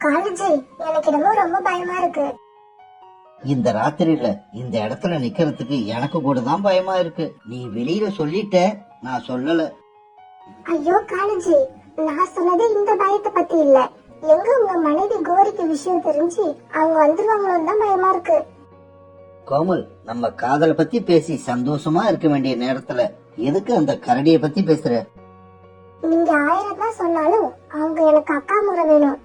காலேஜி எனக்கு என்னமோ ரொம்ப பயமா இருக்கு. இந்த ராத்திரியில இந்த இடத்துல நிக்கிறதுக்கு எனக்கு கூட தான் பயமா இருக்கு. நீ வெளியில சொல்லிட்ட, நான் சொல்லல. ஐயோ காலேஜி, நான் சொன்னது இந்த பயத்தை பத்தி இல்ல. எங்க உங்க மனைவி கோரிக்கு விஷயம் தெரிஞ்சு அவங்க வந்துருவாங்களோன்னு தான் பயமா இருக்கு. கோமல், நம்ம காதலை பத்தி பேசி சந்தோஷமா இருக்க வேண்டிய நேரத்துல எதுக்கு அந்த கரடியை பத்தி பேசுற? நீங்க 1000 தான் சொன்னாலும் அவங்க எனக்கு அக்கா முறை வேணும்.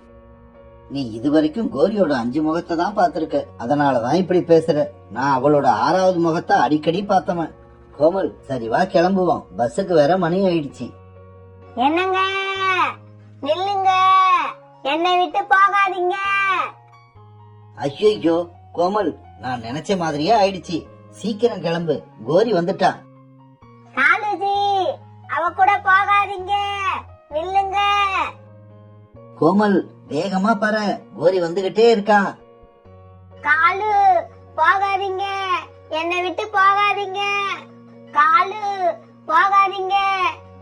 நீ இதுவரைக்கும் கோரியோட 5 முகத்தை தான் பாத்திருக்க, அதனாலதான் இப்படி பேசுற. நான் அவளோட 6வது முகத்தை அடிக்கடி பார்த்தவன். கோமல், சரி வா கிளம்புவோம், பஸ்ஸுக்கு வேற மணி ஆயிடுச்சு. என்னங்க, நில்லுங்க, என்னை விட்டு போகாதீங்க. ஐயோ கோமல், நான் நினைச்ச மாதிரியே ஆயிடுச்சு. சீக்கிரம் கிளம்பு, கோரி வந்துட்டா. காலுஜி, அவ கூட போகாதீங்க, நில்லுங்க. கோமல், வேகமா பாரு, கோரி வந்துகிட்டே இருக்கா. காலு, போகாதீங்க, என்னை விட்டு போகாதீங்க. காலு, போகாதீங்க,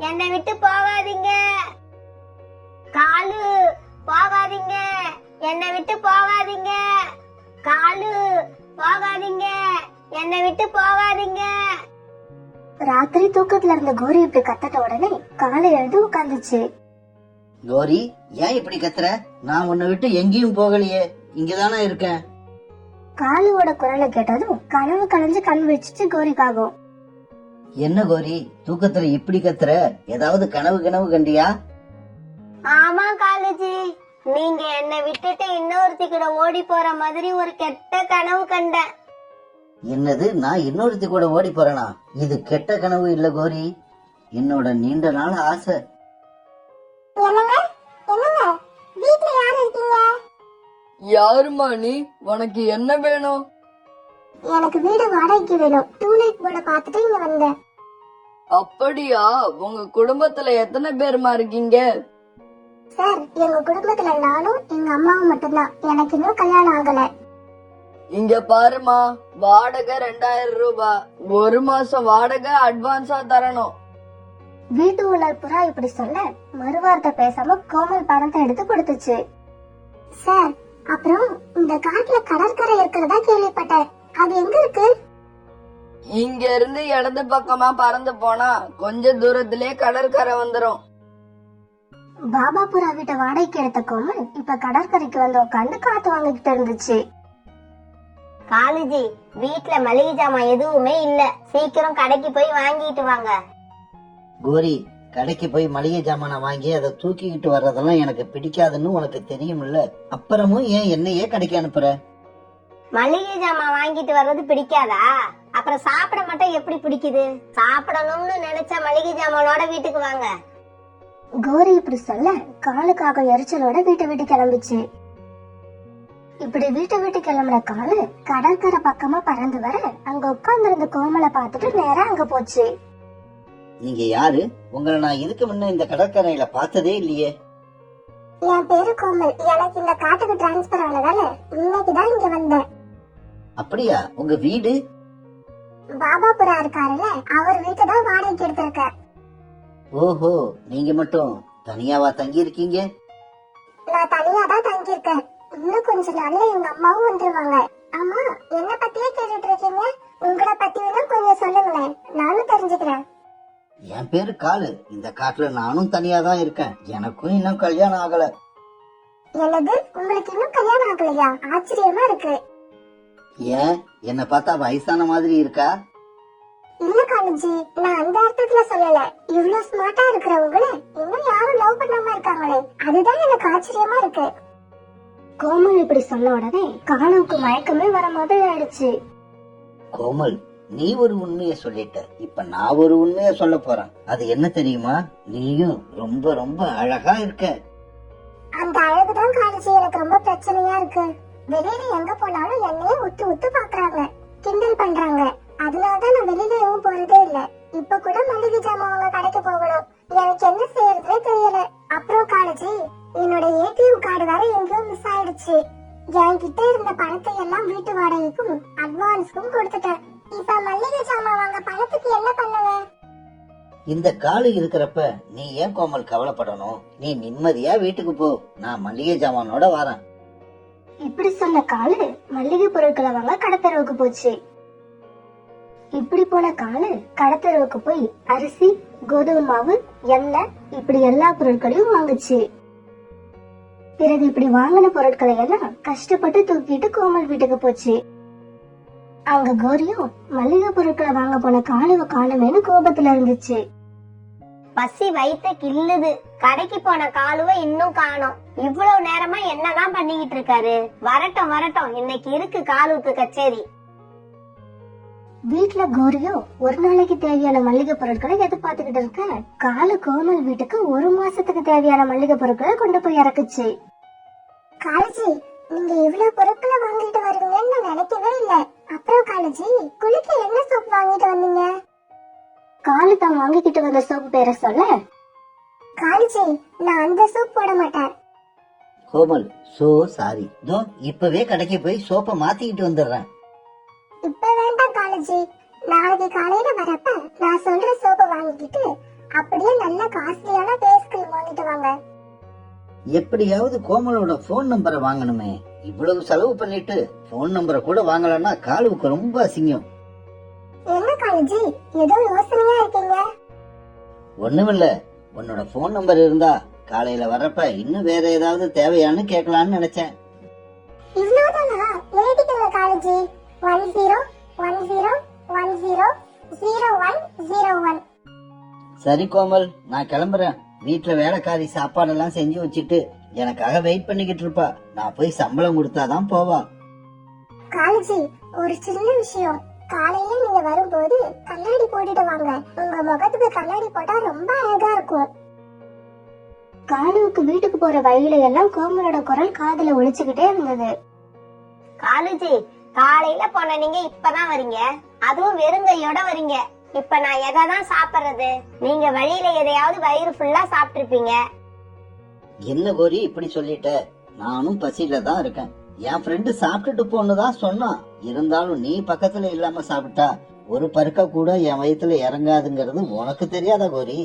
என்னை விட்டு போகாதீங்க. காலு, போகாதீங்க, என்னை விட்டு போகாதீங்க. காலு, போகாதீங்க, என்னை விட்டு போகாதீங்க. ராத்திரி தூக்கத்துல இருந்த கோரி இப்படி கத்தட்ட உடனே காலை எழுந்து உட்கார்ந்துச்சு. கோரி, ஏன் இப்படி கத்துற? நான் உன்னை விட்டு எங்கேயும் போகலையே, இங்கதானே இருக்கேன். காலுவோட குரலை கேட்டதும் கனவு கலைஞ்சு கண் விழிச்சிட்டு கோரிக்காகும். என்ன கோரி, தூக்கத்துல இப்படி கத்துற? ஏதாவது கனவு கண்டியா? ஆமா காலுஜி, நீங்க என்னை விட்டுட்டு இன்னொருத்தி கூட ஓடி போற மாதிரி ஒரு கெட்ட கனவு கண்டேன். என்னது, நான் இன்னொருத்தி கூட ஓடி போறேனா? இது கெட்ட கனவு இல்ல கோரி, என்னோட நீண்ட நாள் ஆசை. என்னங்க என்னங்க, வீட்ல யாரு இருக்கீங்க? யாருமா நீ? உனக்கு என்ன வேணும்? எனக்கு வீடு வாடகைக்கு வேணும். 2 நைட் போர்ட பாத்துட்டு இங்க வந்தேன். அப்படியா? உங்க குடும்பத்துல எத்தனை பேருமா இருக்கீங்க? சார், எங்க குடும்பத்துல நானும் எங்க அம்மாவும் மட்டும்தான். எனக்கு இன்னும் கல்யாணம் ஆகல. இங்க பாருமா, வாடகை 2000 ரூபாய். 1 மாசம் வாடகை அட்வான்ஸா தரணும். வீட்டு ஓனர் புறா இப்படி சொல்ல மறுவார்த்தை பேசாம கோமல் பணத்தை எடுத்து கொடுத்துச்சு. சார், அப்புறம் இந்த காட்டுல கடற்கரை இருக்கிறதா கேள்விப்பட்டேன். அது எங்க இருக்கு? இங்க இருந்து இடது பக்கமா பறந்து போனா கொஞ்ச தூரத்திலே கடற்கரை வந்துரும். பாபாபுரா வீட்டை வாடகைக்கு எடுத்த கோமல் இப்ப கடற்கரைக்கு வந்து உட்காந்து காத்து வாங்கிட்டு இருந்துச்சு. காலுஜி, வீட்ல மளிகை ஜாமான் எதுவுமே இல்ல, சீக்கிரம் கடைக்கு போய் வாங்கிட்டு வாங்க. கோரி, கடைக்கு போய் மளிகை ஜாமான வாங்கி அதை தூக்கிக்கிட்டு வர்றதெல்லாம் எனக்கு பிடிக்காதுன்னு உனக்கு தெரியும்ல, அப்புறமும் ஏன் என்னையே கடைக்கு அனுப்புற? மளிகை ஜாமான் வாங்கிட்டு வர்றது பிடிக்காதா? அப்புறம் சாப்பிட மட்டும் எப்படி பிடிக்குது? சாப்பிடணும்னு நினைச்சா மளிகை ஜாமானோட வீட்டுக்கு வாங்க. கோரி இப்படி சொல்ல காலுக்காக எரிச்சலோட வீட்டை விட்டு கிளம்பிச்சு. இப்படி வீட்டை விட்டு கிளம்புன காலு கடற்கரை பக்கமா பறந்து வர அங்க உட்கார்ந்து இருந்த கோமலை பார்த்துட்டு நேரா அங்க போச்சு. நீங்க யாரு? உங்களை நான் இதுக்கு முன்ன இந்த கடற்கரையில பார்த்ததே இல்லையே. என் பேரு கோமல். எனக்கு இந்த காட்டுக்கு டிரான்ஸ்பர் ஆனதால இன்னைக்குதான் இங்க வந்தேன். அப்படியா? உங்க வீடு? பாபாபுரா இருக்காருல்ல, அவர் வீட்டை தான் வாடகைக்கு எடுத்திருக்க. ஓஹோ, நீங்க மட்டும் தனியாவா தங்கி இருக்கீங்க? நான் தனியா தான் தங்கி இருக்கேன். இன்னும் கொஞ்ச நாள்ல எங்க அம்மாவும் வந்துருவாங்க. ஆமா, என்ன பத்தியே கேட்டுட்டு இருக்கீங்க? உங்களை பத்தி வேணா கொஞ்சம் சொல்லுங்களேன், நானும் தெரிஞ்சுக்கிறேன். என் பேரு காலு. இந்த காட்டுல நானும் தனியா தான் இருக்கேன். எனக்கும் இன்னும் கல்யாணம் ஆகல. என்னது, உங்களுக்கு இன்னும் கல்யாணம் ஆகலையா? ஆச்சரியமா இருக்கு. ஏன், என்ன பார்த்தா வயசான மாதிரி இருக்கா? இல்ல காலேஜி, நான் அந்த அர்த்தத்துல சொல்லல. இவ்வளவு ஸ்மார்ட்டா இருக்கிறவங்கள இன்னும் யாரும் லவ் பண்ணாம இருக்காங்களே, அதுதான் எனக்கு ஆச்சரியமா இருக்கு. கோமல் இப்படி சொன்ன உடனே காலுவுக்கு மயக்கமே வர மாதிரி ஆயிடுச்சு. கோமல், நீ ஒரு உண்மைய சொல்லிட்ட. இப்ப நான் ஒரு உண்மைய சொல்ல போறேன். அது என்ன தெரியுமா? நீயும் ரொம்ப ரொம்ப அழகா இருக்க. அந்த அழகுதான் காலேஜி எனக்கு ரொம்ப பிரச்சனையா இருக்கு. வெளியில எங்க போனாலும் என்னையே உத்து உத்து பாக்குறாங்க, கிண்டல் பண்றாங்க. அதனாலதான் நான் வெளியிலவும் போறதே இல்ல. இப்ப கூட மளிகை ஜாமான் வாங்க கடைக்கு போகணும். எனக்கு என்ன செய்யறதே தெரியல. அப்புறம் காலேஜி, என்னோட ஏடிஎம் கார்டு வேற எங்கேயோ மிஸ் ஆயிடுச்சு. என்கிட்ட இருந்த பணத்தை எல்லாம் வீட்டு வாடகைக்கும் அட்வான்ஸ்க்கும் கொடுத்துட்டேன். இப்ப மளிகை ஜாமான் வாங்க பணத்துக்கு என்ன பண்ணுவேன்? இந்த காலு இருக்கிறப்ப நீ ஏன் கோமல் கவலைப்படணும்? நீ நிம்மதியா வீட்டுக்கு போ. நான் மளிகை ஜாமானோட வரேன். இப்படி சொன்ன காலு மல்லிகை பொருட்களை வாங்க கடத்தெருவுக்கு போச்சு. இப்படி போன காலு கடத்தெருவுக்கு போய் அரிசி, கோதுமை மாவு, எண்ணெய் இப்படி எல்லா பொருட்களையும் வாங்குச்சு. பிறகு இப்படி வாங்கின பொருட்களை எல்லாம் கஷ்டப்பட்டு தூக்கிட்டு கோமல் வீட்டுக்கு போச்சு. அங்க கோரியும் மல்லிகை பொருட்களை வாங்க போன காலுவ காணுமேனு கோபத்துல இருந்துச்சு. பசி வயித்த கிள்ளுது. கடைக்கு போன காலுவ இன்னும் காணோம். இவ்வளவு நேரமா என்னதான் பண்ணிக்கிட்டு இருக்காரு? வரட்டும் வரட்டும், இன்னைக்கு இருக்கு காலுவுக்கு கச்சேரி. வீட்டுல கோரியோ ஒரு நாளைக்கு தேவையான மல்லிகை பொருட்களை எதிர்பார்த்துக்கிட்டு இருக்க காலு கோமல் வீட்டுக்கு ஒரு மாசத்துக்கு தேவையான மல்லிகை பொருட்களை கொண்டு போய் இறக்குச்சு. காலஜி, நீங்க இவ்வளவு பொருட்களை வாங்கிட்டு வருவீங்கன்னு நான் நினைக்கவே இல்ல. அப்புறம் காலஜி, குளிக்க என்ன சோப் வாங்கிட்டு வந்தீங்க? காலு தான் வாங்கிக்கிட்டு வந்த சோப்பு பேரை சொல்ல, காலஜி நான் அந்த சோப் போட மாட்டேன். Komal, so sorry. இதோ இப்பவே கடைக்கு போய் சோப்பை மாத்திக்கிட்டு வந்துடுறேன். இப்ப வேண்டாம் காலஜி, நாளைக்கு காலையில வரப்ப நான் சொல்ற சோப்பை வாங்கிக்கிட்டு அப்படியே நல்ல காஸ்ட்லியான ஃபேஸ் கிரீம் வாங்கிட்டு வாங்க. எப்படியாவது கோமலோட போன் நம்பரை வாங்கணுமே. இவ்வளவு செலவு பண்ணிட்டு போன் நம்பரை கூட வாங்கலன்னா காலுவுக்கு ரொம்ப அசிங்கம். என்ன காலஜி, ஏதோ யோசனையா இருக்கீங்க? ஒண்ணுமில்ல, உன்னோட போன் நம்பர் இருந்தா காலையில வர்றப்ப இன்னும் வேற ஏதாவது தேவையான்னு கேட்கலான்னு நினைச்சேன். இவ்வளவுதானா? எழுதிக்கங்க காலஜி. 1010100101. சரி கோமல், நான் கிளம்புறேன். வீட்டுல வேலைக்காரி சாப்பாடெல்லாம் செஞ்சு வச்சுட்டு எனக்காக வெயிட் பண்ணிக்கிட்டு இருப்பா. நான் போய் சம்பளம் கொடுத்தாதான் போவா. காலஜி, ஒரு சின்ன விஷயம். காலையில நீங்க வரும்போது கண்ணாடி போட்டுட்டு வாங்க. உங்க முகத்துக்கு கண்ணாடி போட்டா ரொம்ப அழகா இருக்கும். காலுவுக்கு வீட்டுக்கு போற வழியில எல்லாம் கோமலோட குரல் காதுல ஒலிச்சுக்கிட்டே இருந்தது. காலுஜி, காலையில போன நீங்க இப்பதான் வரீங்க, அதுவும் வெறுங்கையோட வரீங்க. இப்ப நான் எதைதான் சாப்பிடுறது? நீங்க வழியில எதையாவது வயிறு ஃபுல்லா சாப்பிட்டிருப்பீங்க. என்ன கோரி இப்படி சொல்லிட்ட? நானும் பசியில தான் இருக்கேன். என் ஃப்ரெண்டு சாப்பிட்டுட்டு போனதான் சொன்னான். இருந்தாலும் நீ பக்கத்துல இல்லாம சாப்பிட்டா ஒரு பருக்க கூட என் வயித்துல இறங்காதுங்கிறது உனக்கு தெரியாதா கோரி?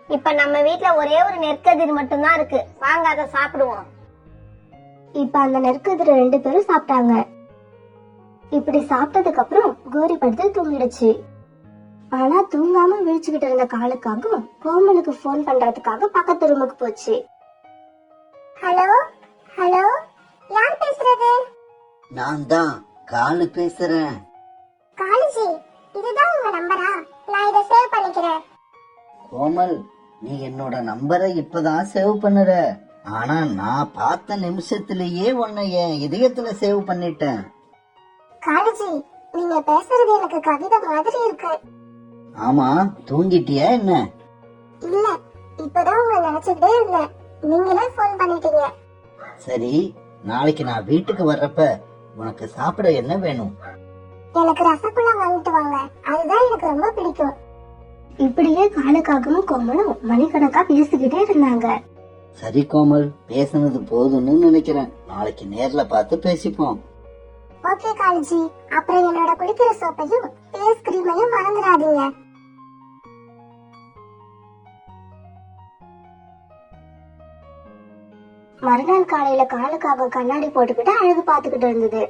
இப்ப நம்ம வீட்ல ஒரே ஒரு நெற்கதிர் மட்டும்தான் இருக்கு. வாங்க அதை சாப்பிடுவோம். இப்ப அந்த நெற்கதிர 2 பேரும் சாப்பிட்டாங்க. இப்படி சாப்பிட்டதுக்கு அப்புறம் கோரி படுத்து தூங்கிடுச்சு. ஆனா தூங்காம விழிச்சுக்கிட்டு இருந்த காலுக்காக கோமலுக்கு போன் பண்றதுக்காக பக்கத்து ரூமுக்கு போச்சு. ஹலோ ஹலோ, யார் பேசுறது? நான் தான் காலு பேசுறேன். காலுஜி, இதுதான் உங்க நம்பரா? நான் இத சேவ் பண்ணிக்கிறேன். கோமல், நீ என்னோட நம்பரை இப்பதான் சேவ் பண்ணுற. ஆனா நான் பார்த்த நிமிஷத்திலேயே உன்னை என் இதயத்துல சேவ் பண்ணிட்டேன். காலுஜி, நீங்க பேசுறது எனக்கு கவிதை மாதிரி இருக்கு. ஆமா, தூங்கிட்டியா என்ன? இல்ல, இப்பதான் உங்களை நினைச்சுக்கிட்டே இருந்தேன். நீங்களே போன் பண்ணிட்டீங்க. சரி, நாளைக்கு நான் வீட்டுக்கு வர்றப்ப உனக்கு சாப்பிட என்ன வேணும்? எனக்கு ரசகுல்லா வாங்கிட்டு வாங்க, அதுதான் எனக்கு ரொம்ப பிடிக்கும். இப்படியே காலுக்காகவும் கோமலும் மணிக்கணக்கா பேசிக்கிட்டே இருந்தாங்க. சரி கோமல், பேசுனது போதும்னு நினைக்கிறேன். நாளைக்கு நேர்ல பார்த்து பேசிப்போம். ஓகே காலுஜி, அப்புறம் என்னோட குளிக்கிற சோப்பையும் ஃபேஸ் கிரீமையும் மறந்துடாதீங்க. மறுநாள் காலையில காலுக்காக கண்ணாடி போட்டுக்கிட்டு அழகு பாத்துக்கிட்டு இருந்தது.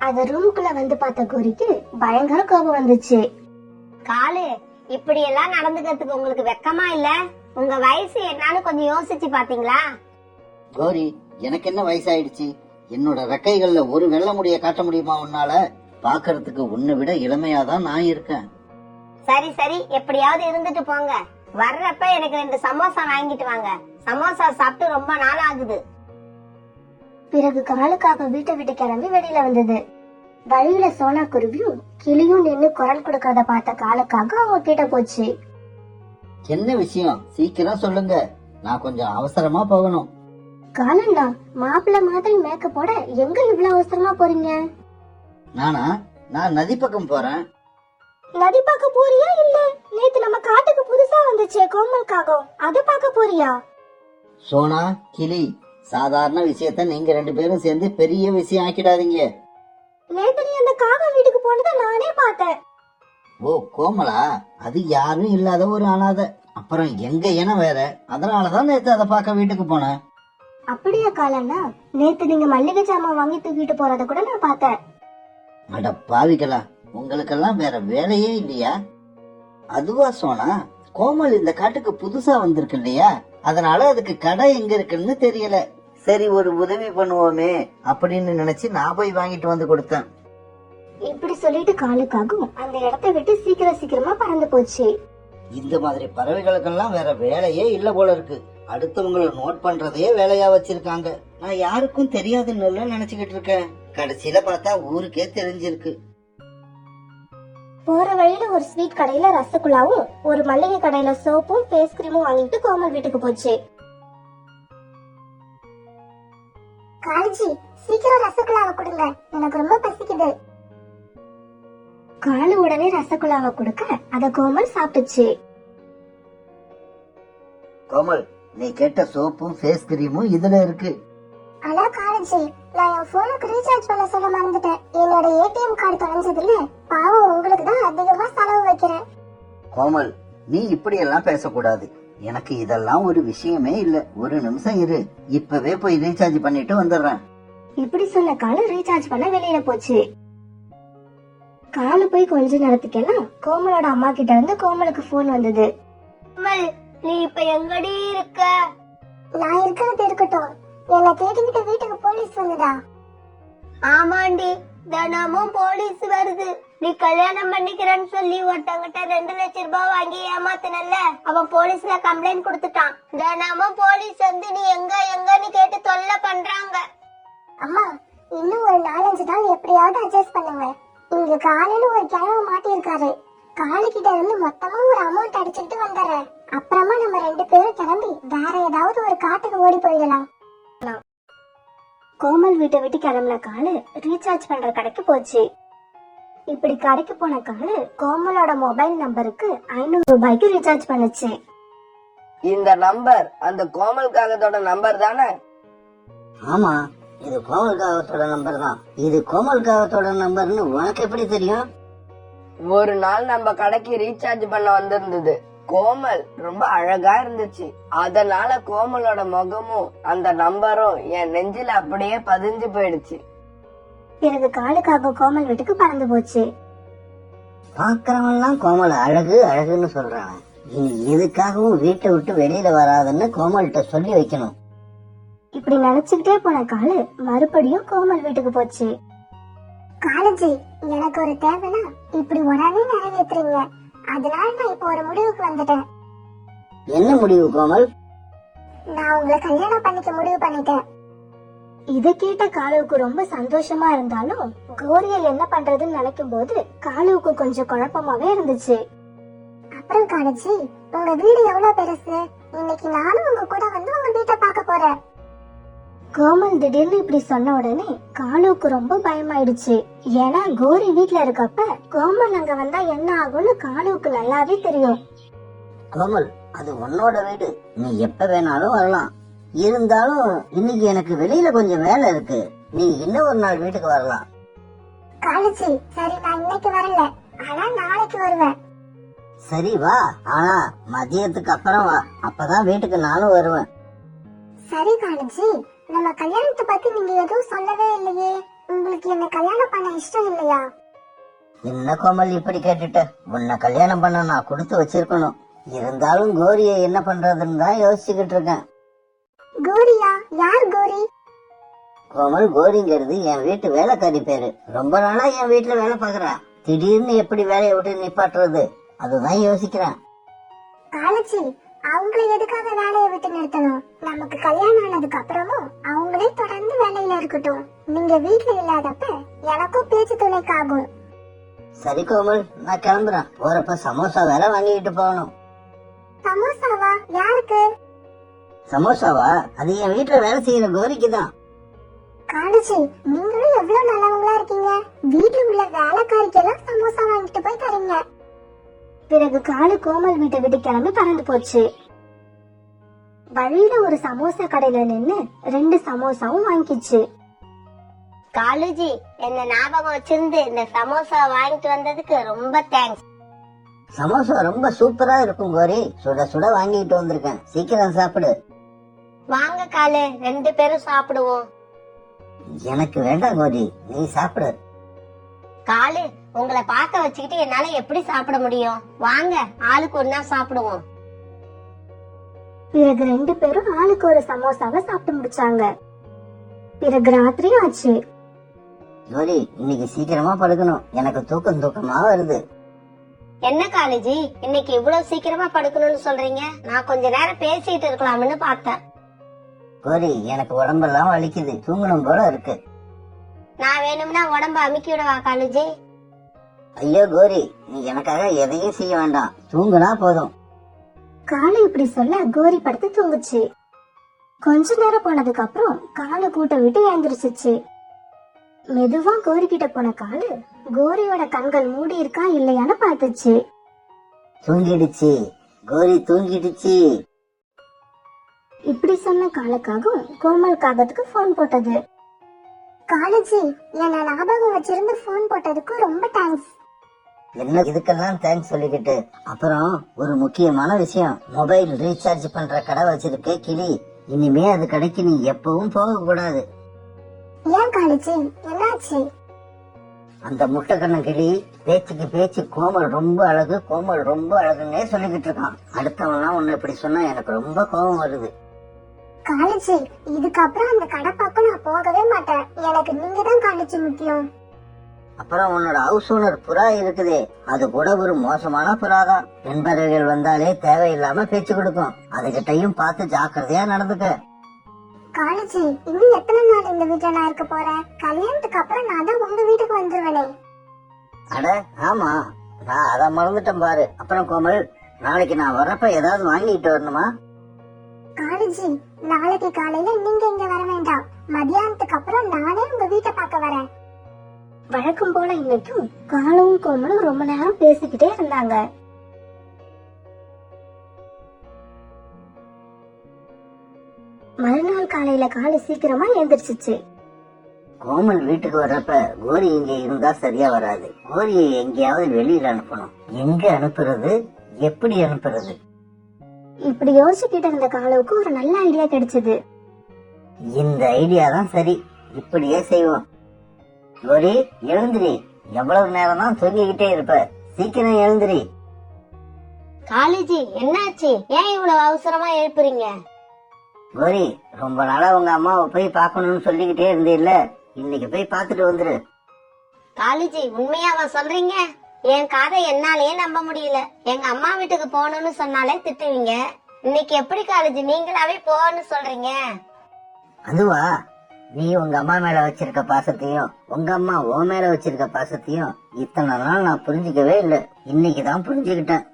அத ரூமுக்குள்ள வந்து பார்த்த கோரிக்கு பயங்கர கோபம் வந்துச்சு. காலு, இப்படி எல்லாம் நடந்துக்கிறதுக்கு உங்களுக்கு வெக்கமா இல்ல? உங்க வயசு என்னன்னு கொஞ்சம் யோசிச்சு பாத்தீங்களா? கோரி, எனக்கு என்ன வயசாயிடுச்சு? என்னோட ரெக்கைகள்ல ஒரு வெள்ள முடிய காட்ட முடியுமா உன்னால? பாக்குறதுக்கு உன்னை விட இளமையாதான் நான் இருக்கேன். சரி சரி, எப்படியாவது இருந்துட்டு போங்க. வர்றப்ப எனக்கு 2 சமோசா வாங்கிட்டு வாங்க. சமோசா சாப்பிட்டு ரொம்ப நாள் ஆகுது. பிறகு காலுக்காக வீட்டை விட்டு கிளம்பி வெளியில வந்தது. வழியில சோனா குருவியும் கிளியும் நின்னு குரல் கொடுக்கறத பார்த்த காலுக்காக அவங்க கிட்ட போச்சு. என்ன விஷயம்? சீக்கிரம் சொல்லுங்க, நான் கொஞ்சம் அவசரமா போகணும். காலண்ணா, மாப்பிள்ள மாதிரி மேக்கப் போட எங்க இவ்வளவு அவசரமா போறீங்க? நானா? நான் நதி பக்கம் போறேன். நதி பார்க்க போறியா? இல்ல நேத்து நம்ம காட்டுக்கு புதுசா வந்துச்சே கோமல் காகம், அது பார்க்க போறியா? சோனா, கிளி, சாதாரண விஷயத்த நீங்க 2 பேரும் சேர்ந்து பெரிய விஷயம் ஆக்கிடாதீங்க. நேத்து நீ அந்த காகம் வீட்டுக்கு போனதை நானே பார்த்தேன். ஓ கோமலா, அது யாரும் இல்லாத ஒரு அனாதை. அப்புறம் எங்க இனம் வேற, அதனாலதான் நேத்து அதை பார்க்க வீட்டுக்கு போனேன். அப்படியா காலண்ணா? நேத்து நீங்க மல்லிகை ஜாமான் வாங்கி தூக்கிட்டு போறத கூட நான் பார்த்தேன். அட பாவிகளா, உங்களுக்கெல்லாம் வேற வேலையே இல்லையா? அதுவா சோனா, கோமல் இந்த காட்டுக்கு புதுசா வந்திருக்கு இல்லையா, அதனால அதுக்கு கடை எங்க இருக்குன்னு தெரியல. சரி, ஒரு உதவி பண்ணுவோமே அப்படின்னு நினைச்சு நான் போய் வாங்கிட்டு வந்து கொடுத்தேன். இப்படி சொல்லிட்டு காலுக்காகவும் அந்த இடத்தை விட்டு சீக்கிரமா பறந்து போச்சு. இந்த மாதிரி பறவைகளுக்கெல்லாம் வேற வேலையே இல்ல போல இருக்கு. அடுத்தவங்களை நோட் பண்றதையே வேலையா வச்சிருக்காங்க. நான் யாருக்கும் தெரியாதுன்னு நினைச்சுக்கிட்டு இருக்கேன். கடைசியில பார்த்தா ஊருக்கே தெரிஞ்சிருக்கு. போற வழியில ஒரு ஸ்வீட் கடையில ரசகுல்லாவும் ஒரு மல்லிகை கடையில சோப்பும் ஃபேஸ் கிரீமும் வாங்கிட்டு கோமல் வீட்டுக்கு போச்சு. காலஜி, சீக்கிரம் ரசகுல்லாவை கொடுங்க, எனக்கு ரொம்ப பசிக்குது. காலு உடனே ரசகுல்லாவை கொடுக்க அத கோமல் சாப்பிட்டுச்சு. கோமல், நீ கேட்ட சோப்பும் ஃபேஸ் கிரீமும் இதுல இருக்கு. அலா காலஜி, நான் என் போனுக்கு ரீசார்ஜ் பண்ண சொல்ல மறந்துட்டேன். என்னோட ஏடிஎம் கார்டு தொலைஞ்சதுல பாவம் உங்களுக்கு தான் அதிகமா செலவு வைக்கிறேன். கோமல், நீ இப்படி எல்லாம் பேசக்கூடாது. எனக்கு இதெல்லாம் ஒரு விஷயமே இல்ல. ஒரு நிமிஷம் இரு, இப்பவே போய் ரீசார்ஜ் பண்ணிட்டு வந்துடுறேன். இப்படி சொன்ன காலு ரீசார்ஜ் பண்ண வெளியில போச்சு. காலு போய் கொஞ்ச நேரத்துக்கெல்லாம் கோமலோட அம்மா கிட்ட இருந்து கோமலுக்கு போன் வந்தது. கோமல், நீ இப்ப எங்கடி இருக்க? நான் இருக்கிறது இருக்கட்டும், என்ன தேடிக்கிட்டு வீட்டுக்கு போலீஸ் வந்ததா? ஆமாண்டி, தினமும் போலீஸ் வருது. நீ கல்யாணம் பண்ணிக்கிறேன்னு சொல்லி ஒருத்தங்கிட்ட 2 லட்சம் ரூபாய் வாங்கி ஏமாத்தினல்ல, அவன் போலீஸ்ல கம்ப்ளைண்ட் கொடுத்துட்டான். தினமும் போலீஸ் வந்து நீ எங்கன்னு கேட்டு தொல்லை பண்றாங்க. அம்மா, இன்னும் ஒரு 4-5 நாள் எப்படியாவது அட்ஜஸ்ட் பண்ணுங்க. இங்க காலையில ஒரு கிழமை மாட்டி இருக்காரு. காலு கிட்ட இருந்து மொத்தமா ஒரு அமௌண்ட் அடிச்சுட்டு வந்துடுறேன். அப்புறமா நம்ம 2 பேரும் கிளம்பி வேற ஏதாவது ஒரு காட்டுக்கு ஓடி போயிடலாம். கோமல் வீட்டை விட்டு கிளம்பின காலு ரீசார்ஜ் பண்ற கடைக்கு போச்சு. இப்படி கடைக்கு போன காலு கோமலோட மொபைல் நம்பருக்கு 500 ரூபாய்க்கு ரீசார்ஜ் பண்ணுச்சு. இந்த நம்பர் அந்த கோமல் காகத்தோட நம்பர் தானே? ஆமா, இது கோமல் காவத்தோட நம்பர் தான். இது கோமல் காவத்தோட நம்பர்னு உனக்கு எப்படி தெரியும்? ஒரு நாள் நம்ம கடைக்கு ரீசார்ஜ் பண்ண வந்திருந்தது. கோமல் ரொம்ப அழகா இருந்துச்சு. அதனால கோமலோட முகமும் அந்த நம்பரும் என் நெஞ்சில அப்படியே பதிஞ்சு போயிடுச்சு. பிறகு காலுக்காக கோமல் வீட்டுக்கு பறந்து போச்சு. பாக்குறவன்லாம் கோமல் அழகு அழகுன்னு சொல்றாங்க. இனி எதுக்காகவும் வீட்டை விட்டு வெளியில வராதுன்னு கோமல்கிட்ட சொல்லி வைக்கணும். இப்படி நினைச்சுக்கிட்டே போன காலு மறுபடியும் கோமல் வீட்டுக்கு போச்சு. காலேஜி, எனக்கு ஒரு தேவைனா இப்படி உடனே நிறைவேற்றுறீங்க. அதனால நான் இப்ப ஒரு முடிவுக்கு வந்துட்டேன். என்ன முடிவு கோமல்? நான் உங்களை கல்யாணம் பண்ணிக்க முடிவு பண்ணிட்டேன். இத கேட்ட காலுவுக்கு ரொம்ப சந்தோஷமா இருந்தாலும் கோரியை என்ன பண்றதுன்னு நினைக்கும் போது காலுவுக்கு கொஞ்சம் குழப்பமாவே இருந்துச்சு. அப்புறம் காலேஜி, உங்க வீடு எவ்வளவு பெருசு? இன்னைக்கு நானும் உங்க கூட வந்து உங்க வீட்டை பார்க்க போறேன். கோமல் திடீர்னு இப்படி சொன்ன உடனே காலுவுக்கு ரொம்ப பயமாயிடுச்சு. ஏன்னா கோரி வீட்ல இருக்கப்ப கோமல் அங்க வந்தா என்ன ஆகும்னு காலுவுக்கு நல்லாவே தெரியும். கோமல், அது உன்னோட வீடு, நீ எப்ப வேணாலும் வரலாம். இருந்தாலும் இன்னைக்கு எனக்கு வெளியில கொஞ்சம் வேலை இருக்கு. நீ இன்னும் ஒரு நாள் வீட்டுக்கு வரலாம். காலேஜி, சரி, நான் இன்னைக்கு வரல, ஆனா நாளைக்கு வருவேன். சரி வா, ஆனா மதியத்துக்கு அப்புறம் வா, அப்பதான் வீட்டுக்கு நானும் வருவேன். சரி காலேஜி, நம்ம கல்யாணத்தை பத்தி நீங்க எதுவும் சொல்லவே இல்லையே. உங்களுக்கு என்ன கல்யாணம் பண்ண இஷ்டம் இல்லையா? என்ன கோமல் இப்படி கேட்டுட்ட? உன்னை கல்யாணம் பண்ண நான் கொடுத்து வச்சிருக்கணும். இருந்தாலும் கோரிய என்ன பண்றதுன்னு தான் யோசிச்சுக்கிட்டு இருக்கேன். கோரியா? யார் கோரி? கோமல், கோரிங்கிறது என் வீட்டு வேலைக்காரி பேரு. ரொம்ப நாளா என் வீட்டுல வேலை பாக்குறா. திடீர்னு எப்படி வேலையை விட்டு நிப்பாட்டுறது, அதுதான் யோசிக்கிறேன். காலேஜி, அவங்களை எதுக்காக வேலையை விட்டு நிறுத்தணும்? நமக்கு கல்யாணம் ஆனதுக்கு அப்புறமும் அவங்களே தொடர்ந்து வேலையில இருக்கட்டும். நீங்க வீட்டுல இல்லாதப்ப எனக்கும் பேச்சு துணைக்கு ஆகும். சரி கோமல், நான் கிளம்புறேன். போறப்ப சமோசா வேற வாங்கிட்டு போகணும். சமோசாவா? யாருக்கு? சமோசாவா? அது என் வீட்டுல வேலை செய்யற கோரிக்கு தான். காலேஜி, நீங்களும் எவ்வளவு நல்லவங்களா இருக்கீங்க. வீட்டுல உள்ள வேலைக்காரிக்கெல்லாம் சமோசா வாங்கிட்டு போய் தரீங்க. பிறகு காலு கோமல் வீட்டை விட்டு கிளம்பி பறந்து போச்சு. வழியில ஒரு சமோசா கடையில நின்னு 2 சமோசாவும் வாங்கிச்சு. காலுஜி, என்ன ஞாபகம் வச்சிருந்து இந்த சமோசா வாங்கிட்டு வந்ததுக்கு ரொம்ப தேங்க்ஸ். சமோசா ரொம்ப சூப்பரா இருக்கும் கோரி. சுட சுட வாங்கிட்டு வந்திருக்கேன். சீக்கிரம் சாப்பிடு. வாங்க காலு, 2 பேரும் சாப்பிடுவோம். எனக்கு வேண்டாம் கோரி, நீ சாப்பிடு. காலு, உங்களை பார்க்க வச்சுக்கிட்டு என்னால எப்படி சாப்பிட முடியும்? வாங்க, ஆளுக்கு ஒன்னா சாப்பிடுவோம். பிறகு 2 பேரும் ஆளுக்கு ஒரு சமோசாவை சாப்பிட்டு முடிச்சாங்க. பிறகு ராத்திரி ஆச்சு. கோரி, இன்னைக்கு சீக்கிரமா படுக்கணும், எனக்கு தூக்கமா வருது. என்ன காலேஜி, இன்னைக்கு இவ்வளவு சீக்கிரமா படுக்கணும்னு சொல்றீங்க? நான் கொஞ்ச நேரம் பேசிட்டு இருக்கலாம்னு பார்த்தேன். கோரி, எனக்கு உடம்பெல்லாம் வலிக்குது, தூங்கணும் போல இருக்கு. நான் வேணும்னா உடம்ப அமுக்கி விடவா காலேஜி? ஐயோ கோரி, நீ எனக்காக எதையும் செய்ய வேண்டாம், தூங்குனா போதும். காலு இப்படி சொல்ல கோரி படுத்து தூங்குச்சு. கொஞ்ச நேரம் போனதுக்கு அப்புறம் காலு கூட்ட விட்டு எழுந்திருச்சுச்சு. மெதுவா கோரி கிட்ட போன காலு கோரியோட கண்கள் மூடி இருக்கா இல்லையான்னு பார்த்துச்சு. தூங்கிடுச்சு கோரி, தூங்கிடுச்சு. இப்படி சொன்ன காலுக்காகவும் கோமல் காகத்துக்கு போன் போட்டது. காலேஜி, என்ன ஞாபகம் வச்சிருந்து போன் போட்டதுக்கு ரொம்ப தேங்க்ஸ். என்ன இதுக்கெல்லாம் தேங்க்ஸ் சொல்லிக்கிட்டு? அப்புறம் ஒரு முக்கியமான விஷயம், மொபைல் ரீசார்ஜ் பண்ற கடை வச்சிருக்க கிளி, இனிமே அது கடைக்கு நீ எப்பவும் போக கூடாது. ஏன் காலேஜி, என்னாச்சு? அந்த முட்டைக்கண்ண கிளி பேச்சுக்கு பேச்சு கோமல் ரொம்ப அழகு, கோமல் ரொம்ப அழகுன்னே சொல்லிக்கிட்டு இருக்கான். அடுத்தவன்லாம் உன்னை இப்படி சொன்னா எனக்கு ரொம்ப கோபம் வருது. காலேஜி, இதுக்கப்புறம் அந்த கடை பக்கம் நான் போகவே மாட்டேன். எனக்கு நீங்க தான் காலேஜி முக்கியம். அப்புறம் உன்னோட ஹவுஸ் ஓனர் புறா இருக்குதே, அது கூட ஒரு மோசமான புறா தான். பெண்பறவைகள் வந்தாலே தேவையில்லாம பேச்சு கொடுக்கும், அதுகிட்டையும் பார்த்து ஜாக்கிரதையா நடந்துக்க. காலேஜி, இன்னும் எத்தனை நாள் இந்த வீட்டுல நான் இருக்க போறேன்? கல்யாணத்துக்கு அப்புறம் நான் தான் உங்க வீட்டுக்கு வந்துருவேனே. அட ஆமா, நான் அத மறந்துட்டேன் பாரு. அப்புறம் கோமல், நாளைக்கு நான் வர்றப்ப ஏதாவது வாங்கிட்டு வரணுமா? காலேஜி, நாளைக்கு காலையில நீங்க இங்க வர வேண்டாம். மதியானத்துக்கு அப்புறம் நானே உங்க வீட்டை பார்க்க வரேன். வழக்கம் போல இன்னைக்கும் காலும் கோமலும் ரொம்ப நேரம் பேசிக்கிட்டே இருந்தாங்க. மறுநாள் காலையில காலு சீக்கிரமா எழுந்திருச்சுச்சு. கோமல் வீட்டுக்கு வர்றப்ப கோரி இங்க இருந்தா சரியா வராது. கோரியை எங்கேயாவது வெளியில அனுப்பணும். எங்க அனுப்புறது, எப்படி அனுப்புறது? இப்படி யோசிச்சுக்கிட்டு இருந்த காலுவுக்கு ஒரு நல்ல ஐடியா கிடைச்சது. இந்த ஐடியா தான் சரி, இப்படியே செய்வோம். கோரி, எழுந்திரி. எவ்வளவு நேரம் தான் தூங்கிக்கிட்டே இருப்ப, சீக்கிரம் எழுந்திரி. காலேஜி, என்னாச்சு? ஏன் இவ்வளவு அவசரமா எழுப்புறீங்க? கோரி, ரொம்ப நாளா உங்க அம்மாவை போய் பாக்கணும்னு சொல்லிக்கிட்டே இருந்தேல்ல, இன்னைக்கு போய் பாத்துட்டு வந்துரு. காலேஜி, உண்மையாவா சொல்றீங்க? என் காதை என்னாலேயே நம்ப முடியல. எங்க அம்மா வீட்டுக்கு போகணும்னு சொன்னாலே திட்டுவீங்க. இன்னைக்கு எப்படி காலேஜி நீங்களாவே போகணும்னு சொல்றீங்க? அதுவா, நீ உங்க அம்மா மேல வச்சிருக்க பாசத்தையும் உங்க அம்மா உன் மேல வச்சிருக்க பாசத்தையும் இத்தனை நாள் நான் புரிஞ்சுக்கவே இல்ல, இன்னைக்குதான் புரிஞ்சுக்கிட்டேன்.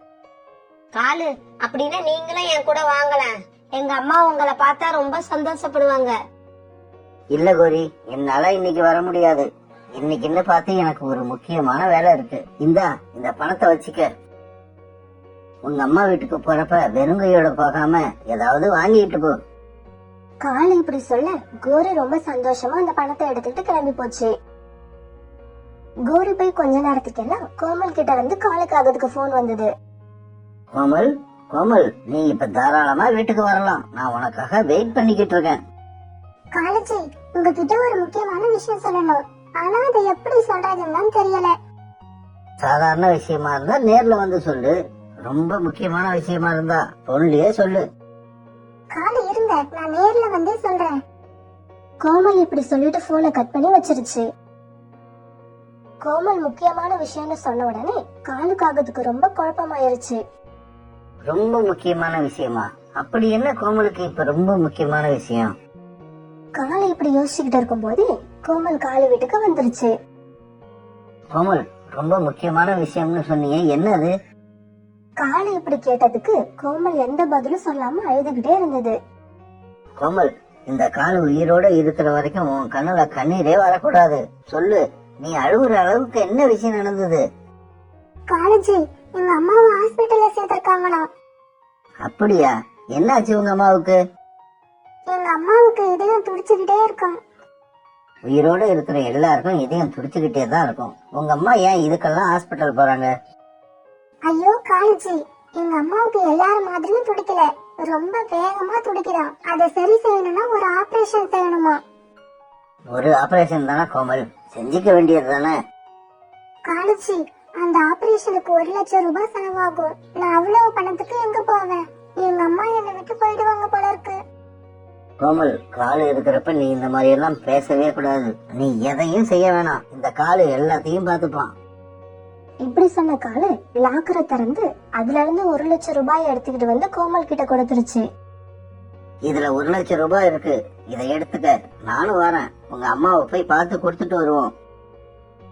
காலு, அப்படின்னா நீங்களும் என் கூட வாங்கலாம். எங்க அம்மா உங்களை பார்த்தா ரொம்ப சந்தோஷப்படுவாங்க. இல்ல கோரி, என்னால இன்னைக்கு வர முடியாது. இன்னைக்குன்னு பார்த்து எனக்கு ஒரு முக்கியமான வேலை இருக்கு. இந்த பணத்தை வச்சுக்க. உங்க அம்மா வீட்டுக்கு போறப்ப வெறுங்கையோட போகாம ஏதாவது வாங்கிட்டு போ. காலு இப்படி சொல்ல கோரி ரொம்ப சந்தோஷமா அந்த பணத்தை எடுத்துட்டு கிளம்பி போச்சு. கோரி போய் கொஞ்ச நேரத்துக்கெல்லாம் கோமல் கிட்ட இருந்து காலுக்காகத்துக்கு போன் வந்தது. கோமல், கோமல், நீ இப்ப தாராளமா வீட்டுக்கு வரலாம். நான் உனக்காக வெயிட் பண்ணிக்கிட்டு இருக்கேன். காலேஜி, உங்ககிட்ட ஒரு முக்கியமான விஷயம் சொல்லணும். ஆனா அதை எப்படி சொல்றதுன்னு தெரியல. சாதாரண விஷயமா இருந்தா நேர்ல வந்து சொல்லு, ரொம்ப முக்கியமான விஷயமா இருந்தா பொருளியே சொல்லு. காலு இருங்க, நான் நேர்ல வந்து சொல்றேன். கோமல் இப்படி சொல்லிட்டு போனை கட் பண்ணி வச்சிருச்சு. கோமல் முக்கியமான விஷயம்னு சொன்ன உடனே காலுக்காகத்துக்கு ரொம்ப குழப்பமாயிருச்சு. ரொம்ப முக்கியமான விஷயமா? அப்படி என்ன கோமலுக்கு இப்ப ரொம்ப முக்கியமான விஷயம்? காலு இப்படி யோசிச்சுக்கிட்டு இருக்கும் போது கோமல் காலு வீட்டுக்கு வந்துருச்சு. கோமல், ரொம்ப முக்கியமான விஷயம்னு சொன்னீங்க, என்னது? காலு இப்படி கேட்டதுக்கு கோமல் எந்த பதிலும் சொல்லாம அழுதுகிட்டே இருந்தது. கோமல், இந்த கால் உயிரோட இருக்கிற வரைக்கும் உன் கண்ணுல கண்ணீரே வரக்கூடாது. சொல்லு, நீ அழுகுற அளவுக்கு என்ன விஷயம் நடந்தது? காலேஜி, எங்க அம்மாவை ஹாஸ்பிட்டல்ல சேர்த்திருக்காங்களா? அப்படியா? என்னாச்சு உங்க அம்மாவுக்கு? எங்க அம்மாவுக்கு இதயம் துடிச்சுக்கிட்டே இருக்கும். உயிரோட இருக்கிற எல்லாருக்கும் இதயம் துடிச்சுக்கிட்டே தான் இருக்கும். உங்க அம்மா ஏன் இதுக்கெல்லாம் ஹாஸ்பிட்டல் போறாங்க? ஐயோ காலேஜி, எங்க அம்மாவுக்கு எல்லாரும் மாதிரியும் துடிக்கல. ரொம்ப வேகமா துடிக்குதாம். அதை சரி செய்யணும்னா ஒரு ஆபரேஷன் செய்யணுமா? ஒரு ஆபரேஷன் தானே கோமல், செஞ்சுக்க வேண்டியது தானே. காலேஜி, அந்த ஆபரேஷனுக்கு 1,00,000 ரூபாய் செலவாகும். நான் அவ்வளவு பணத்துக்கு எங்க போவேன்? எங்க அம்மா என்னை விட்டு போயிடுவாங்க போல இருக்கு. கோமல், காலு இருக்கிறப்ப நீ இந்த மாதிரி எல்லாம் பேசவே கூடாது. நீ எதையும் செய்ய வேணாம், இந்த காலு எல்லாத்தையும் பாத்துப்பான். இப்படி சொன்ன காலு லாக்கரை திறந்து அதுல இருந்து 1,00,000 ரூபாய் எடுத்துக்கிட்டு வந்து கோமல் கிட்ட கொடுத்துருச்சு. இதுல 1,00,000 ரூபாய் இருக்கு, இதை எடுத்துக்க. நானும் வரேன், உங்க அம்மாவை போய் பார்த்து கொடுத்துட்டு வருவோம்.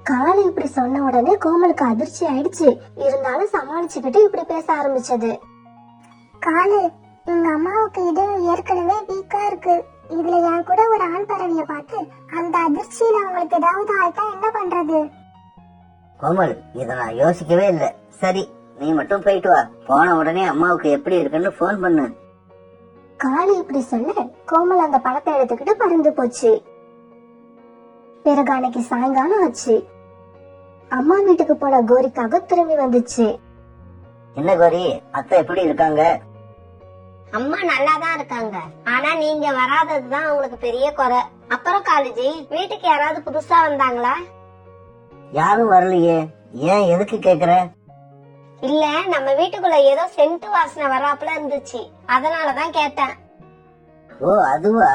காலு இப்படி சொன்ன உடனே கோமலுக்கு அதிர்ச்சி ஆயிடுச்சு. இருந்தாலும் சமாளிச்சுக்கிட்டு இப்படி பேச ஆரம்பிச்சது. காலு, எங்க அம்மாவுக்கு இது ஏற்கனவே வீக்கா இருக்கு. இதுல என் கூட ஒரு ஆண் பறவைய பார்த்து அந்த அதிர்ச்சியில அவங்களுக்கு ஏதாவது ஆயிட்டா என்ன பண்றது? கோமல், இத நான் யோசிக்கவே இல்லை. சரி, நீ மட்டும் போயிட்டு வா. போன உடனே அம்மாவுக்கு எப்படி இருக்குன்னு போன் பண்ணு. காலு இப்படி சொல்ல கோமல் அந்த பணத்தை எடுத்துக்கிட்டு பறந்து போச்சு. பிறகு அன்னைக்கு சாயங்காலம் ஆச்சு. அம்மா வீட்டுக்கு போன கோரிக்காக திரும்பி வந்துச்சு. என்ன கோரி, அத்தை எப்படி இருக்காங்க? அம்மா நல்லாதான் இருக்காங்க. ஆனா நீங்க வராததுதான் அவங்களுக்கு பெரிய குறை. அப்புறம் காலேஜி, வீட்டுக்கு யாராவது புதுசா வந்தாங்களா? யாரும் வரலையே. ஏன், எதுக்கு கேக்குற? இல்ல, நம்ம வீட்டுக்குள்ள ஏதோ சென்ட் வாசனை வராப்புல இருந்துச்சு, அதனாலதான் கேட்டேன். ஓ, அதுவா?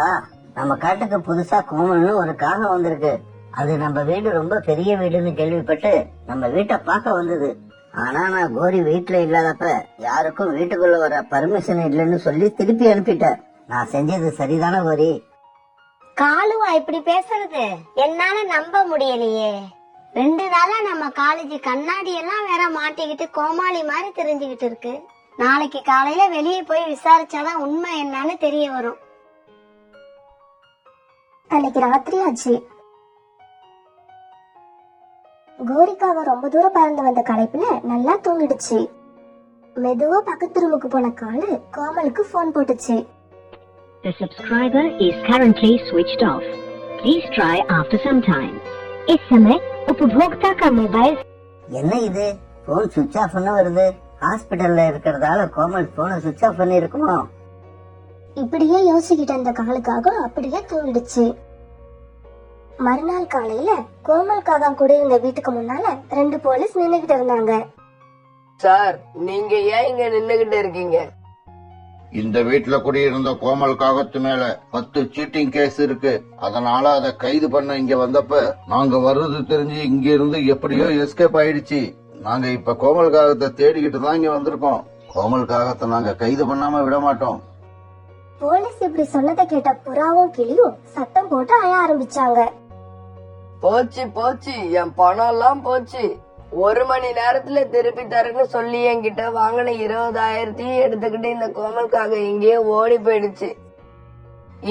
நம்ம காட்டுக்கு புதுசா கோமல்னு ஒரு காகம் வந்திருக்கு. அது நம்ம வீடு ரொம்ப பெரிய வீடுன்னு கேள்விப்பட்டு நம்ம வீட்டை பார்க்க வந்தது. ஆனா நான் கோரி வீட்டுல இல்லாதப்ப யாருக்கும் வீட்டுக்குள்ள வர பர்மிஷன் இல்லைன்னு சொல்லி திருப்பி அனுப்பிட்டேன். நான் செஞ்சது சரிதானே கோரி? காலுவா இப்படி பேசுறது? என்னால நம்ப முடியலையே. 2 நாளா நம்ம காலேஜ் கண்ணாடி எல்லாம் வேற மாட்டிக்கிட்டு கோமாளி மாதிரி தெரிஞ்சுக்கிட்டு இருக்கு. நாளைக்கு காலையில வெளியே போய் விசாரிச்சாதான் உண்மை என்னன்னு தெரிய வரும். அன்னைக்கு ராத்திரி ஆச்சு. கோரிக்காக ரொம்ப தூரம் பறந்து வந்த களைப்புல நல்லா தூங்கிடுச்சு. மெதுவா பக்கத்து ரூமுக்கு போன காலு கோமலுக்கு போன் போட்டுச்சு. The subscriber is currently switched off. Please try after some time. इस समय उपभोक्ता का मोबाइल। என்ன இது, போன் சுவிட்ச் ஆஃப் பண்ண வருது? ஹாஸ்பிடல்ல இருக்கிறதால கோமல் போனை சுவிட்ச் ஆஃப் பண்ணி இருக்குமோ? இப்படியே யோசிக்கிட்டு அந்த காலுக்காக அப்படியே தூங்கிடுச்சு. மறுநாள் காலையில கோமல் காகம் கூட இருந்த வீட்டுக்கு முன்னால 2 போலீஸ் நின்னுகிட்டு இருந்தாங்க. சார், நீங்க ஏன் இங்க நின்னுகிட்டு இருக்கீங்க? இந்த வீட்டுல குடியிருந்த கோமல் காகத்து மேல 10 சீட்டிங் கேஸ் இருக்கு. அதனால அதை கைது பண்ண இங்க வந்தப்ப நாங்க வர்றது தெரிஞ்சு இங்க இருந்து எப்படியோ எஸ்கேப் ஆயிடுச்சு. நாங்க இப்ப கோமல் காகத்தை தேடிக்கிட்டு தான் இங்க வந்திருக்கோம். கோமல் காகத்தை நாங்க கைது பண்ணாம விட மாட்டோம். போலீஸ் இப்படி சொன்னதை கேட்ட புறாவும் கிளியும் சத்தம் போட்டு அழ ஆரம்பிச்சாங்க. போச்சு போச்சு, என் பணம் எல்லாம் போச்சு. 1 மணி நேரத்துல திருப்பி தரேன்னு சொல்லி என்கிட்ட வாங்கின 20,000 எடுத்துக்கிட்டு இந்த கோமலுக்காக இங்கேயே ஓடி போயிடுச்சு.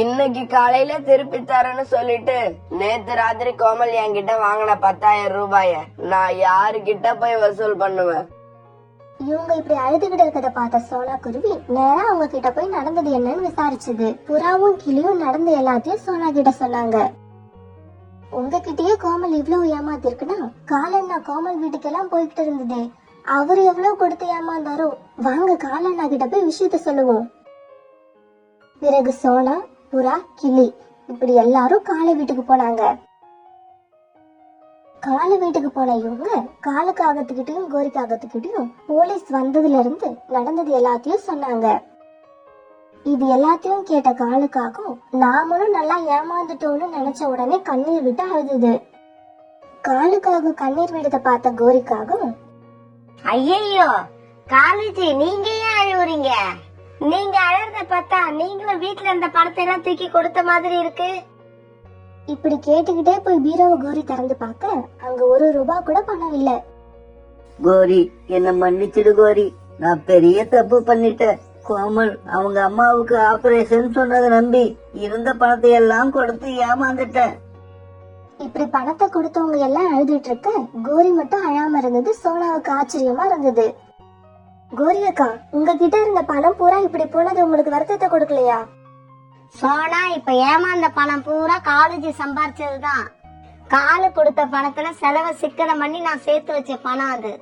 இன்னைக்கு காலையில திருப்பி தரேன்னு சொல்லிட்டு நேத்து ராத்திரி கோமல் என்கிட்ட வாங்கின 10,000 ரூபாய நான் யாருகிட்ட போய் வசூல் பண்ணுவேன்? இவங்க இப்படி அழுதுகிட்டு இருக்கத பார்த்த சோனா குருவி நேரா அவங்க கிட்ட போய் நடந்தது என்னன்னு விசாரிச்சது. புறாவும் கிளியும் நடந்த எல்லாத்தையும் சோனா கிட்ட சொன்னாங்க. உங்ககிட்டயே கோமல் இவ்வளவு ஏமாத்திருக்குன்னா காலண்ணா கோமல் வீட்டுக்கெல்லாம் போய்கிட்டு இருந்ததே, அவரு எவ்வளவு கொடுத்து ஏமாந்தாரோ. வாங்க காலண்ணா கிட்ட போய் விஷயத்த சொல்லுவோம். பிறகு சோனா, புறா, கிளி இப்படி எல்லாரும் காலை வீட்டுக்கு போனாங்க. கால வீட்டுக்கு போன இவங்க காலுக்காகத்துக்கிட்டையும் கோரிக்காகத்துக்கிட்டையும் போலீஸ் வந்ததுல இருந்து நடந்தது எல்லாத்தையும் சொன்னாங்க. இது எல்லாத்தையும் கேட்ட காலுக்காகவும் நாமளும் நல்லா ஏமாந்துட்டோம்னு நினைச்ச உடனே கண்ணீர் விட்டு அழுதுது. காலுக்காக கண்ணீர் விடுத பார்த்த கோரிக்காகவும், ஐயோ காலேஜ், நீங்க ஏன் அழுவுறீங்க? நீங்க அழறத பார்த்தா நீங்களும் வீட்டுல இருந்த பணத்தை எல்லாம் தூக்கி கொடுத்த மாதிரி இருக்கு. இப்படி கேட்டுக்கிட்டே போய் பீரோவை கோரி திறந்து பார்க்க அங்க 1 ரூபாய் கூட பணம் இல்ல. கோரி, என்ன மன்னிச்சிடு கோரி, நான் பெரிய தப்பு பண்ணிட்டேன். கோமல் அவங்க அம்மாவுக்கு ஆபரேஷன் சொன்னதை நம்பி இருந்த பணத்தை எல்லாம் கொடுத்து ஏமாந்துட்டேன். இப்படி பணத்தை கொடுத்தவங்க எல்லாம் அழுதுட்டு இருக்க கோரி மட்டும் அழாம இருந்தது சோனாவுக்கு ஆச்சரியமா இருந்தது. கோரி அக்கா, உங்ககிட்ட இருந்த பணம் பூரா இப்படி போனது உங்களுக்கு வருத்தத்தை கொடுக்கலையா? சோனா, இப்ப ஏமாந்த பணம் பூரா காலேஜ் சம்பாரிச்சதுதான். காலு கொடுத்த பணத்துல செலவை சிக்கனம் பண்ணி நான் சேர்த்து வச்ச பணம் அது.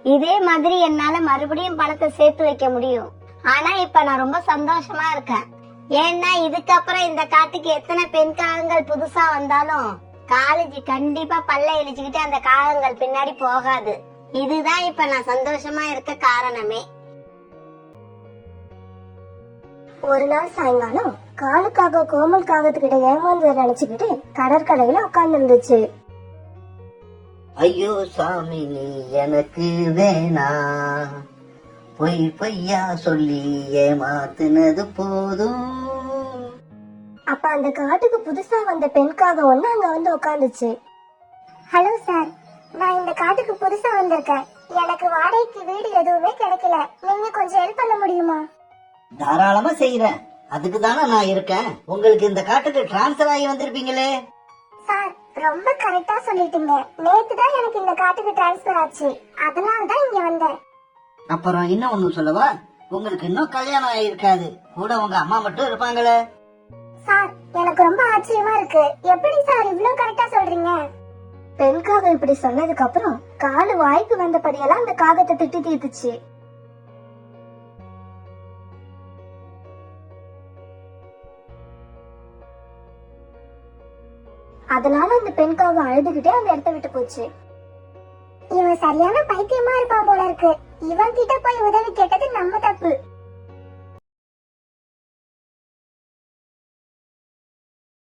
இதே மாதிரி என்னால மறுபடியும் பணத்தை சேர்த்து வைக்க முடியும். ஆனா இப்ப நான் ரொம்ப சந்தோஷமா இருக்கேன். ஏன்னா இதுக்கப்புறம் இந்த காட்டுக்கு எத்தனை பெண் காகங்கள் புதுசா வந்தாலும் காலேஜ் கண்டிப்பா பல்ல இழிச்சுக்கிட்டு அந்த காகங்கள் பின்னாடி போகாது. இதுதான் இப்ப நான் சந்தோஷமா இருக்க காரணமே. ஒரு நாள் சாயங்காலம் காலுக்காக கோமல் காகத்துக்கிட்ட ஏமாந்து நினைச்சுக்கிட்டு கடற்கரையில உட்கார்ந்து இருந்துச்சு. ஐயோ சாமி நீ எனக்கு வேணா, பொய் பொய்யா சொல்லி ஏமாத்துனது போதும். அப்ப அந்த காட்டுக்கு புதுசா வந்த பெண்காக ஒண்ணு அங்க வந்து உட்கார்ந்துச்சு. ஹலோ சார், நான் இந்த காட்டுக்கு புதுசா வந்திருக்கேன். எனக்கு வாடகைக்கு வீடு எதுவுமே கிடைக்கல. நீங்க கொஞ்சம் ஹெல்ப் பண்ண முடியுமா? தாராளமா செய்யறேன். அதுக்கு தானே நான் இருக்கேன். உங்களுக்கு இந்த காட்டுக்கு டிரான்ஸ்பர் ஆகி வந்திருப்பீங்களே. சார், ரொம்ப கரெக்டா சொல்லிட்டீங்க. நேத்து தான் எனக்கு இந்த காட்டுக்கு டிரான்ஸ்பர் ஆச்சு. அதனால தான் இங்க வந்தேன். அப்புறம் இன்னும் ஒண்ணு சொல்லவா, உங்களுக்கு இன்னும் கல்யாணம் ஆயிருக்காது. கூட உங்க அம்மா மட்டும் இருப்பாங்களே. சார், எனக்கு ரொம்ப ஆச்சரியமா இருக்கு. எப்படி சார் இவ்ளோ கரெக்டா சொல்றீங்க? பெண்காக இப்படி சொன்னதுக்கு அப்புறம் காலு வாய்க்கு வந்தபடியெல்லாம் அந்த காகத்தை திட்டி தீர்த்துச்சு. அதனால அந்த பெண்காக அழுதுகிட்டே அந்த இடத்த விட்டு போச்சு. இவன் சரியான பைத்தியமா இருப்பான் போல இருக்கு. இவன் கிட்ட போய் உதவி கேட்டது நம்ம தப்பு.